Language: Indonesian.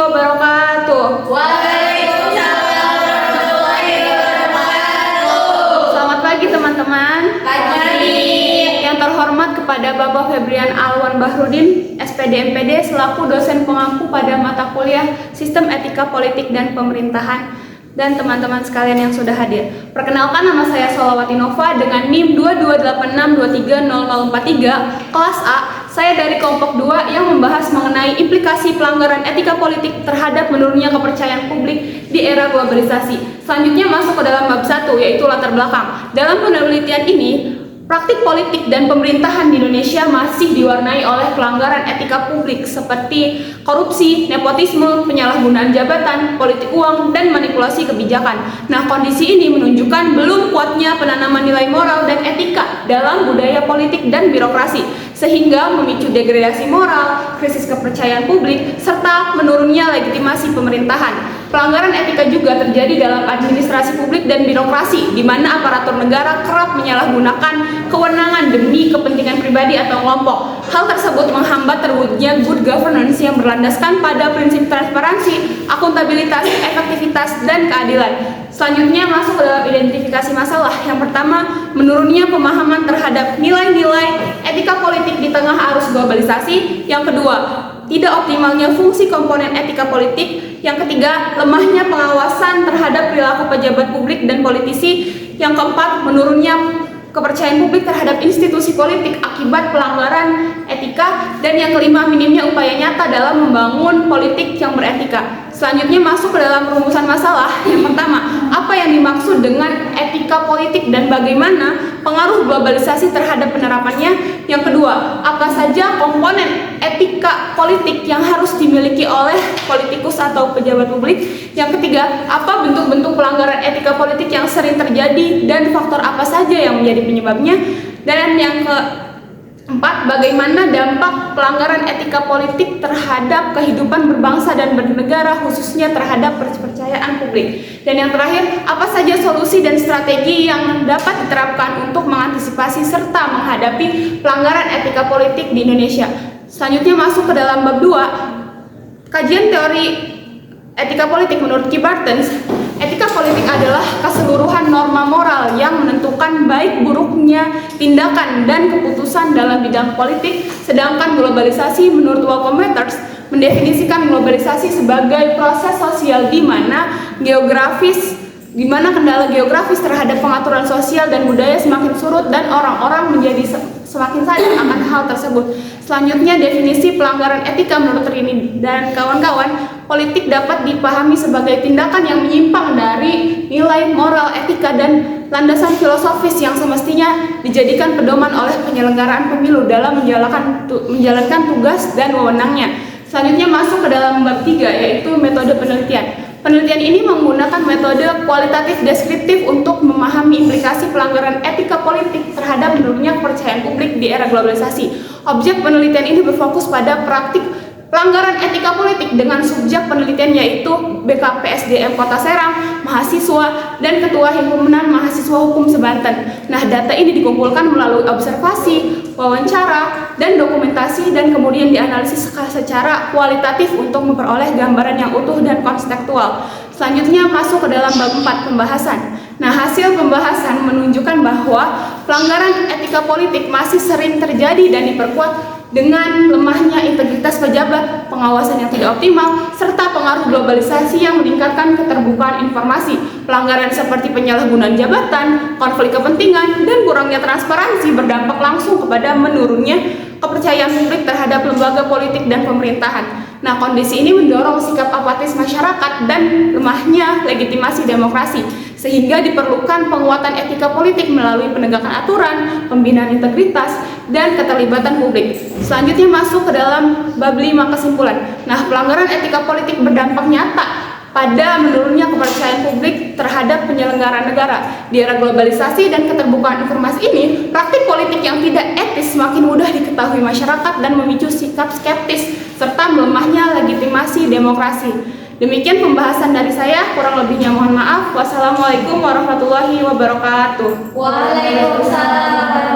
wabarakatuh. Waalaikumsalam warahmatullahi wabarakatuh. Selamat pagi teman-teman. Pagi. Yang terhormat kepada Bapak Febrian Alwan Bahrudin, SPD MPD selaku dosen pengampu pada mata kuliah Sistem Etika Politik dan Pemerintahan, dan teman-teman sekalian yang sudah hadir. Perkenalkan, nama saya Sholawati Nova dengan NIM 2286230043 kelas A. Saya dari kelompok 2 yang membahas mengenai implikasi pelanggaran etika politik terhadap menurunnya kepercayaan publik di era globalisasi. Selanjutnya masuk ke dalam bab 1, yaitu latar belakang. Dalam penelitian ini, praktik politik dan pemerintahan di Indonesia masih diwarnai oleh pelanggaran etika publik seperti korupsi, nepotisme, penyalahgunaan jabatan, politik uang, dan manipulasi kebijakan. Nah, kondisi ini menunjukkan belum kuatnya penanaman nilai moral dan etika dalam budaya politik dan birokrasi, sehingga memicu degradasi moral, krisis kepercayaan publik, serta menurunnya legitimasi pemerintahan. Pelanggaran etika juga terjadi dalam administrasi publik dan birokrasi, di mana aparatur negara kerap menyalahgunakan kewenangan demi kepentingan pribadi atau kelompok. Hal tersebut menghambat terwujudnya good governance yang berlandaskan pada prinsip transparansi, akuntabilitas, efektivitas, dan keadilan. Selanjutnya masuk ke dalam identifikasi masalah. Yang pertama, menurunnya pemahaman terhadap nilai-nilai etika politik di tengah arus globalisasi. Yang kedua, tidak optimalnya fungsi komponen etika politik. Yang ketiga, lemahnya pengawasan terhadap perilaku pejabat publik dan politisi. Yang keempat, menurunnya kepercayaan publik terhadap institusi politik akibat pelanggaran etika. Dan yang kelima, minimnya upaya nyata dalam membangun politik yang beretika. Selanjutnya masuk ke dalam rumusan masalah. Yang pertama, apa yang dimaksud dengan etika politik dan bagaimana pengaruh globalisasi terhadap penerapannya? Yang kedua, apa saja komponen etika politik yang harus dimiliki oleh politikus atau pejabat publik? Yang ketiga, apa bentuk-bentuk pelanggaran etika politik yang sering terjadi dan faktor apa saja yang menjadi penyebabnya? Dan yang keempat, bagaimana dampak pelanggaran etika politik terhadap kehidupan berbangsa dan bernegara, khususnya terhadap kepercayaan publik. Dan yang terakhir, apa saja solusi dan strategi yang dapat diterapkan untuk mengantisipasi serta menghadapi pelanggaran etika politik di Indonesia. Selanjutnya masuk ke dalam bab 2, kajian teori etika politik menurut Key Bartens. Etika politik adalah keseluruhan norma moral yang menentukan baik buruknya tindakan dan keputusan dalam bidang politik, sedangkan globalisasi menurut Wacom Matters mendefinisikan globalisasi sebagai proses sosial di mana kendala geografis terhadap pengaturan sosial dan budaya semakin surut dan orang-orang menjadi semakin sadar akan hal tersebut. Selanjutnya, definisi pelanggaran etika menurut Rini dan kawan-kawan. Politik dapat dipahami sebagai tindakan yang menyimpang dari nilai moral, etika, dan landasan filosofis yang semestinya dijadikan pedoman oleh penyelenggaraan pemilu dalam menjalankan tugas dan wewenangnya. Selanjutnya masuk ke dalam bab 3, yaitu metode penelitian. Penelitian ini menggunakan metode kualitatif deskriptif untuk memahami implikasi pelanggaran etika politik terhadap menurunnya kepercayaan publik di era globalisasi. Objek penelitian ini berfokus pada praktik pelanggaran etika politik dengan subjek penelitian yaitu BKPSDM Kota Serang, mahasiswa, dan Ketua Himpunan Mahasiswa Hukum Sebanten. Nah, data ini dikumpulkan melalui observasi, wawancara, dan dokumentasi, dan kemudian dianalisis secara kualitatif untuk memperoleh gambaran yang utuh dan kontekstual. Selanjutnya masuk ke dalam bab 4, pembahasan. Nah, hasil pembahasan menunjukkan bahwa pelanggaran etika politik masih sering terjadi dan diperkuat dengan lemahnya integritas pejabat, pengawasan yang tidak optimal, serta pengaruh globalisasi yang meningkatkan keterbukaan informasi. Pelanggaran seperti penyalahgunaan jabatan, konflik kepentingan, dan kurangnya transparansi berdampak langsung kepada menurunnya kepercayaan publik terhadap lembaga politik dan pemerintahan. Nah, kondisi ini mendorong sikap apatis masyarakat dan lemahnya legitimasi demokrasi, sehingga diperlukan penguatan etika politik melalui penegakan aturan, pembinaan integritas, dan keterlibatan publik. Selanjutnya masuk ke dalam bab 5, kesimpulan. Nah, pelanggaran etika politik berdampak nyata pada menurunnya kepercayaan publik terhadap penyelenggaraan negara. Di era globalisasi dan keterbukaan informasi ini, praktik politik yang tidak etis semakin mudah diketahui masyarakat dan memicu sikap skeptis serta melemahnya legitimasi demokrasi. Demikian pembahasan dari saya, kurang lebihnya mohon maaf. Wassalamualaikum warahmatullahi wabarakatuh. Waalaikumsalam.